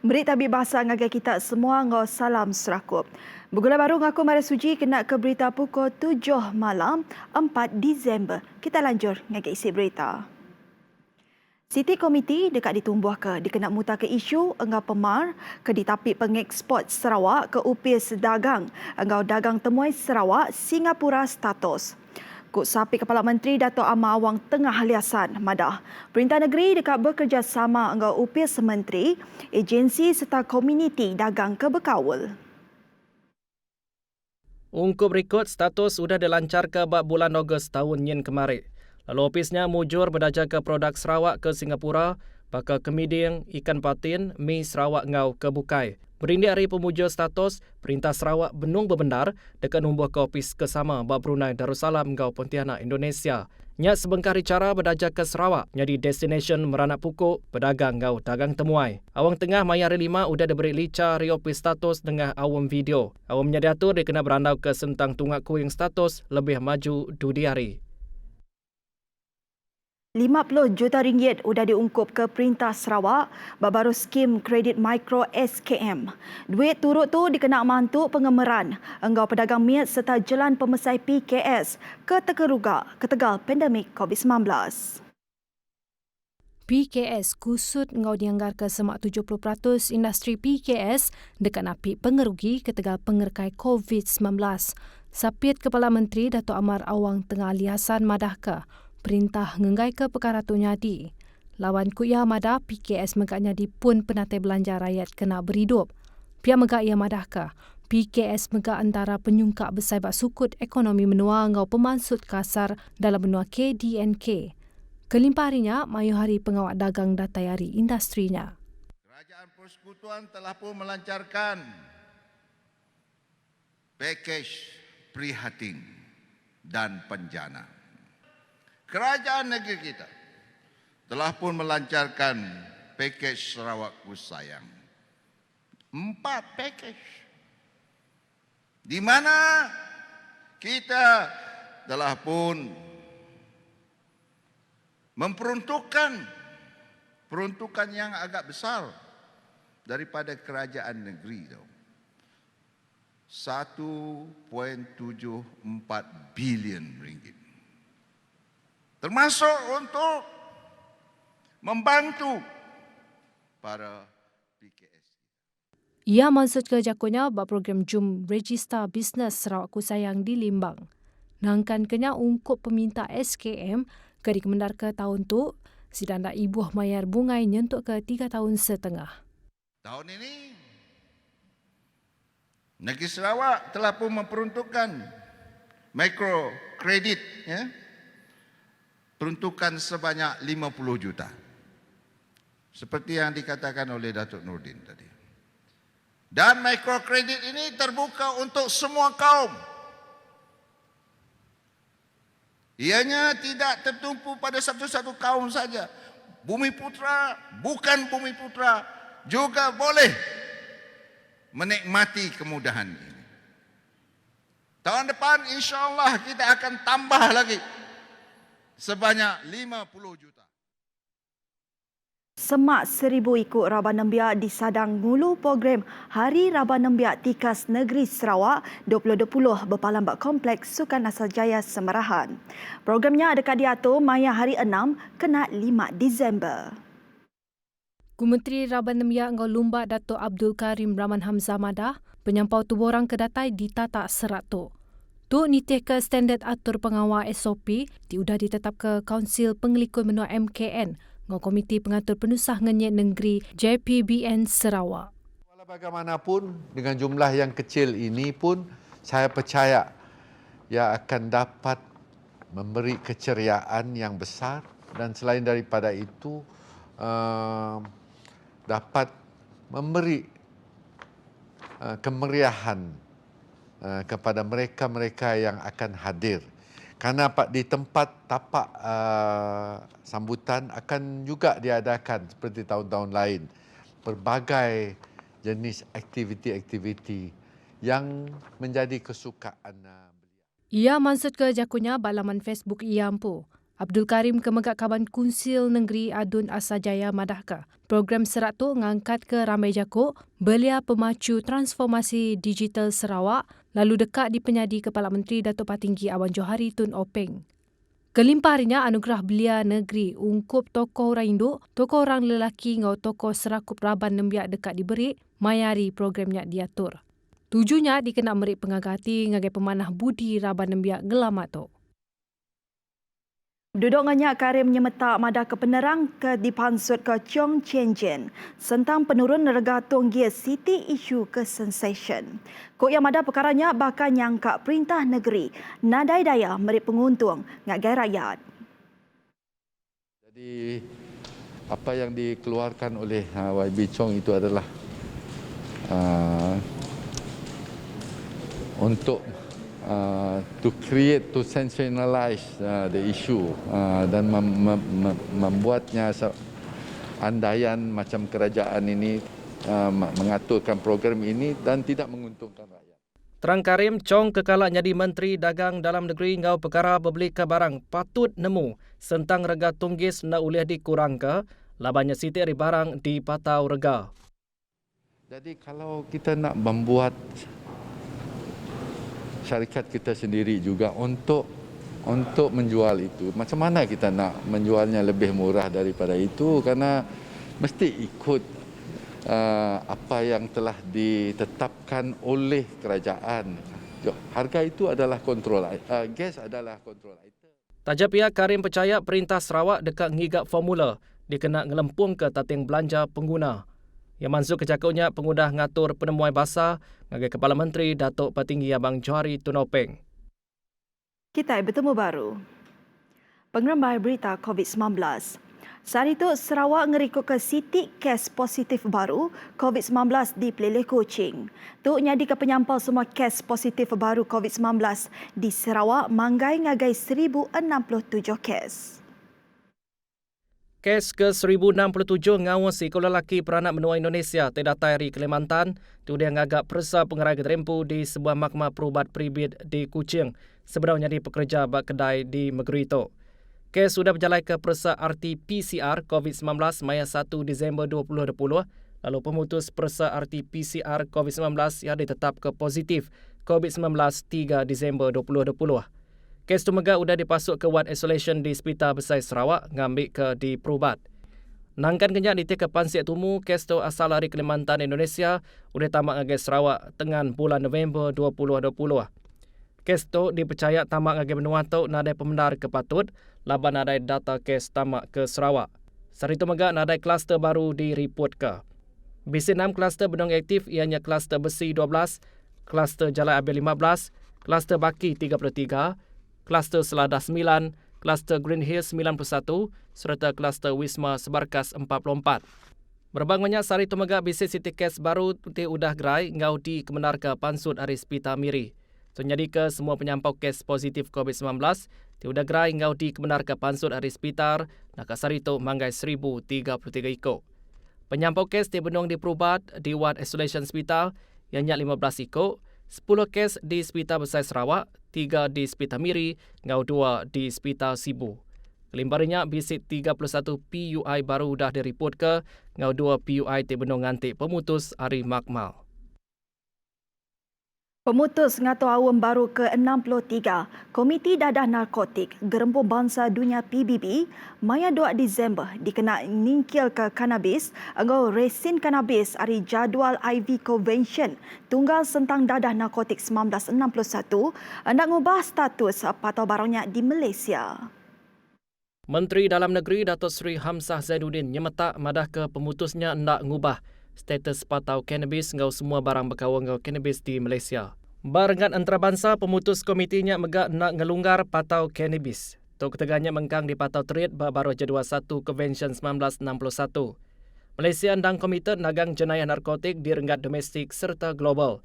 Berita tabik bahasa ngagai kita semua ngau salam serakup. Bergula baru ngaku Maria Suji kena ke berita pukul 7 malam 4 Disember. Kita lanjut ngagai isi berita. Siti Komiti dekat ditumbuh ke dikena muta ke isu engau pemar ke ditapik pengeksport Sarawak ke upis dagang engau dagang temuai Sarawak Singapura status. Kut Sapi Kepala Menteri Dato' Amar Awang tengah liasan madah. Perintah Negeri dekat bekerjasama engau upis menteri, agensi serta komuniti dagang ke Bekawul. Ungkup rekod status sudah dilancar ke bulan Ogos tahun yen kemarin. Lalu opisnya mujur berdaja ke produk Sarawak ke Singapura, bakal kemiding, ikan patin, mi Sarawak ngau ke Bukai. Berindik hari pemujur status, Perintah Sarawak benung bebenar dekat numbuh ke opis kesama Bab Brunei Darussalam ngau Pontianak Indonesia. Nya sebengkari cara berdaja ke Sarawak, jadi destination meranak pukuk, pedagang ngau dagang temuai. Awang tengah maya hari 5 udah diberi lica riopis status dengan awam video. Awamnya diatur dia kena berandau ke sentang tunggak kuing status lebih maju dudi hari. RM50 juta sudah diungkup ke Perintah Sarawak baru skim kredit mikro SKM. Duit turut tu dikena mantuk pengemeran engau pedagang miat serta jalan pemesai PKS ke Tekerugak ketegal pandemik COVID-19. PKS kusut ngau dianggar ke semak 70% industri PKS dekat napi pengerugi ketegal pengerkai COVID-19. Sapit Kepala Menteri Dato' Amar Awang tengah liasan madah ke perintah ngenggai ke perkara tu nyadi. Lawan kuya madah PKS megak nyadi pun penatai belanja rakyat kena berhidup. Pihak megak ia madah ke PKS megak antara penyungkak besar bak sukut ekonomi menua ngau pemansut kasar dalam benua KDNK. Kelimpah harinya, mayu hari pengawal dagang datai hari industrinya. Kerajaan Persekutuan telah pun melancarkan pakej prihatin dan penjana. Kerajaan negeri kita telah pun melancarkan pakej Sarawakku Sayang. 4 pakej. Di mana kita telah pun peruntukan yang agak besar daripada kerajaan negeri tu. 1.74 bilion ringgit. Termasuk untuk membantu para PKS. Ia maksud ke jakunya bak program Jum Register Bisnes Sarawakku Sayang di Limbang. Nangkan kena ungkup peminta SKM ke dikemendar ke tahun tu, sidang dak ibuh mayar bungai nyentuk ke 3 tahun setengah. Tahun ini, negeri Sarawak telah pun memperuntukkan mikro kredit, ya, peruntukan sebanyak 50 juta. Seperti yang dikatakan oleh Datuk Nordin tadi. Dan mikro kredit ini terbuka untuk semua kaum. Ianya tidak tertumpu pada satu-satu kaum saja. Bumi Putra, bukan Bumi Putra juga boleh menikmati kemudahan ini. Tahun depan insya-Allah kita akan tambah lagi sebanyak 50 juta. Semak 1,000 ikut Rabah Nembiak di Sadang ngulu program Hari Rabah Nembiak Tikas Negeri Sarawak 2020 berpalambak Kompleks Sukan Asal Jaya Semerahan. Programnya dekat diatur maya hari 6 kena 5 Disember. Menteri Rabah Nembiak ngau Lumba Dato' Abdul Karim Rahman Hamzah madah penyampau tubuh orang kedatai ditatak serat tu. Tu nitih ke standard atur pengawal SOP diudah ditetap ke Kaunsil Pengelikun Menua MKN ngau Komiti Pengatur Penusah Ngenyek Negeri JPBN Sarawak. Walau bagaimanapun dengan jumlah yang kecil ini pun saya percaya ia akan dapat memberi keceriaan yang besar dan selain daripada itu dapat memberi kemeriahan kepada mereka-mereka yang akan hadir. Karena di tempat tapak sambutan akan juga diadakan seperti tahun-tahun lain. pelbagai jenis aktiviti-aktiviti yang menjadi kesukaan beliau. Ia maksud ke jakunya balaman Facebook IAMPU. Abdul Karim Kemegak Kaban Kunsil Negeri Adun Asajaya Madahka. Program serat tu ngangkat ke ramai jakuk belia pemacu transformasi digital Sarawak lalu dekat di penyadi Kepala Menteri Datuk Patinggi Awan Johari Tun Openg. Kelimpah harinya anugerah belia negeri ungkup tokoh orang induk, tokoh orang lelaki ngau tokoh serakup Raban Nembiak dekat diberi, mayari programnya diatur. Tujunya dikena merik pengagati ngagai pemanah budi Raban Nembiak gelamat tu. Duduk nganyak Karim nyemetak madah ke penerang ke dipansut ke Chong Chen Jen sentang penurun rega tonggia City isu ke sensation. Kok yang madah perkaranya bakal nyangka perintah negeri nadai daya merik penguntung ngagai rakyat. Jadi apa yang dikeluarkan oleh YB Chong itu adalah untuk to create, to sensationalize the issue dan membuatnya andaian macam kerajaan ini mengaturkan program ini dan tidak menguntungkan rakyat. Terang Karim, Chong kekala jadi Menteri Dagang Dalam Negeri ngau perkara berbeli ke barang patut nemu sentang rega tunggis nak ulih dikurang ke labanya siti dari barang di patau rega. Jadi kalau kita nak membuat syarikat kita sendiri juga untuk menjual itu, macam mana kita nak menjualnya lebih murah daripada itu, karena mesti ikut apa yang telah ditetapkan oleh kerajaan. Harga itu adalah kontrol, gas adalah kontrol item. Taja pihak Karim percaya perintah Sarawak dekat ngigap formula dikena ngelempung ke tating belanja pengguna. Yang masuk ke jakutnya pengudah ngatur penemuan basah ngagai Kepala Menteri Datuk Patinggi Abang Johari Tun Openg. Kita bertemu baru. Pengerembai berita COVID-19. Saat itu, Sarawak ngerikut ke City kes positif baru COVID-19 di Pelilih Kuching. Tu nyadi ke penyampal semua kes positif baru COVID-19 di Sarawak manggai ngagai 1,067 kes. Kes ke-1067 ngawasi sekolah lelaki peranak menua Indonesia terdatai dari Kalimantan tu dia ngagak persa pengerai keterempu di sebuah mahkamah perubat pribid di Kuching sebenarnya di pekerja bak kedai di negeri itu. Kes sudah berjalan ke persa RT-PCR COVID-19 maya 1 Disember 2020 lalu pemutus persa RT-PCR COVID-19 yang ditetap ke positif COVID-19 3 Disember 2020. Kes tu megak sudah dipasuk ke ward isolation di Hospital Besar Sarawak ngambil ke di Perubat. Nangkan kenyak di ke Pansiak Tumu, kes tu asal dari Kalimantan Indonesia sudah tamak ngagai Sarawak tengan bulan November 2020. Kes tu dipercaya tamak ngagai benua tu nadai pembenar kepatut laban nadai data kes tamak ke Sarawak. Sari tu megak nadai kluster baru direport ke. Bisi 6 kluster benung aktif ianya kluster Besi 12, kluster Jalan Abil 15, kluster Baki 33, kluster Seladah 9, kluster Green Hills 91 serta kluster Wisma Sebarkas 44. Berbang banyak sari tu megak bisik City Case baru ti udah gerai ngau di kemenar ke Pansut Aris Pita Miri. Tu jadi ke semua penyampau kes positif COVID-19 ti udah gerai ngau di kemenar ke Pansut Aris Pitar nak sari tu manggai 1,033 ikut. Penyampau kes ti benung di Perubat di Ward Isolation Hospital yang 15 ikut, 10 kes di Hospital Besar Sarawak, 3 di Hospital Miri, ngau 2 di Hospital Sibu. Kelimparannya bisik 31 PUI baru dah direport ke, ngau 2 PUI benung ngantik pemutus hari makmal. Pemutus ngatur awam baru ke-63, Komiti Dadah Narkotik Gerempung Bangsa Dunia PBB, maya 2 Disember dikena ningkil ke kanabis, angau resin kanabis hari jadual IV Convention tunggal sentang dadah narkotik 1961, hendak ngubah status patau barangnya di Malaysia. Menteri Dalam Negeri Datuk Seri Hamzah Zainuddin nyemetak madah ke pemutusnya hendak ngubah status patau cannabis ngau semua barang berkawal ngau cannabis di Malaysia. Barengan antarabangsa pemutus komitinya megak nak ngelunggar patau cannabis. Tok keteganya mengkang di patau terit baru jadual 1 Convention 1961. Malaysia dan komite nagang jenayah narkotik di renggat domestik serta global.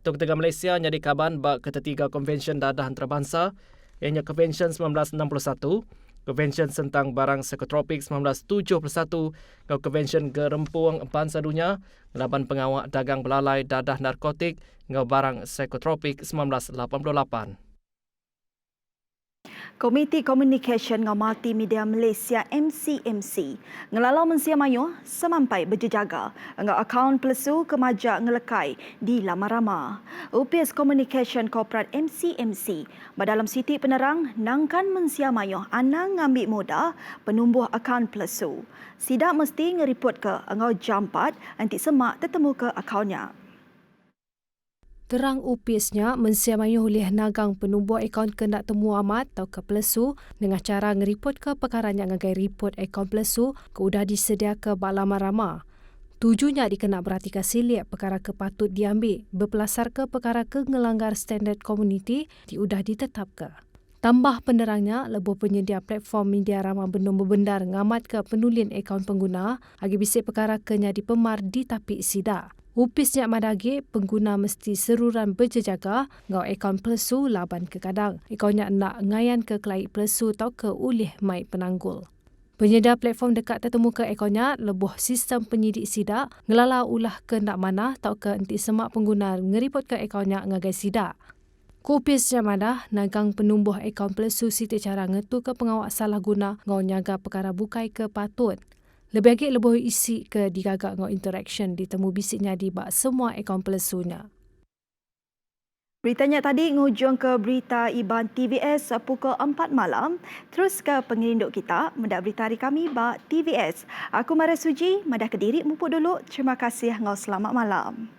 Tok ketega Malaysia nyadi kaban bak ketiga Convention dadah antarabangsa ianya Convention 1961, Konvensyen tentang barang psikotropik 1971, ngau konvensyen gerempuang empan sadunya, ngelaban pengawak dagang belalai dadah narkotik, ngau barang psikotropik 1988. Komiti Komunikasyon ngau Multimedia Malaysia MCMC ngelalau mensia mayu semampai berjejaga ngau akaun pelesu kemajak ngelekai di Lama Rama. UPS Komunikasyon Korporat MCMC dalam siti penerang nangkan mensia mayu anang ngambil mudah penumbuh akaun pelesu. Sidak mesti ngeripot ke ngau jampat anti semak tertemu ke akaunnya. Terang UPS-nya mensia mayuh oleh nagang penubuh akaun kena temu amat atau ke pelesu dengan cara ngeripot ke perkara yang ngagai report akaun pelesu ke udah disedia ke Lama Rama. Tujuhnya dikena berhati silik perkara ke patut diambil berpelasar ke perkara ke ngelanggar standard komuniti udah ditetap ke. Tambah penerangnya, lebuh penyedia platform media ramah bernumber bendar ngamat ke penulian akaun pengguna agi bisik perkara kenya dipemar di tapik sidak. UPS nyak madagi pengguna mesti seruran berjejaga ngau akaun pelesu laban ke kadang. Akaun nyak nak ngayan ke kelai pelesu atau ke ulih mai penanggul. Penyedia platform dekat tertemu ke akaun nyak lebuh sistem penyidik sidak ngelala ulah ke nak mana atau ke enti semak pengguna ngeripot ke akaun nyak ngagai sidak. UPS nyak madah nagang penumbuh akaun pelesu siti cara ngetu ke pengawak salah guna ngau nyaga perkara bukai ke patut. Lebih lagi lebih isi ke digagak ngau interaction ditemu bisiknya di bak semua akaun pelesunya. Beritanya tadi ngujung ke berita Iban TVS pukul 4 malam. Terus ke pengirinduk kita, mendak berita hari kami bak TVS. Aku Maria Suji, madah Kediri mumpuk dulu. Terima kasih ngau selamat malam.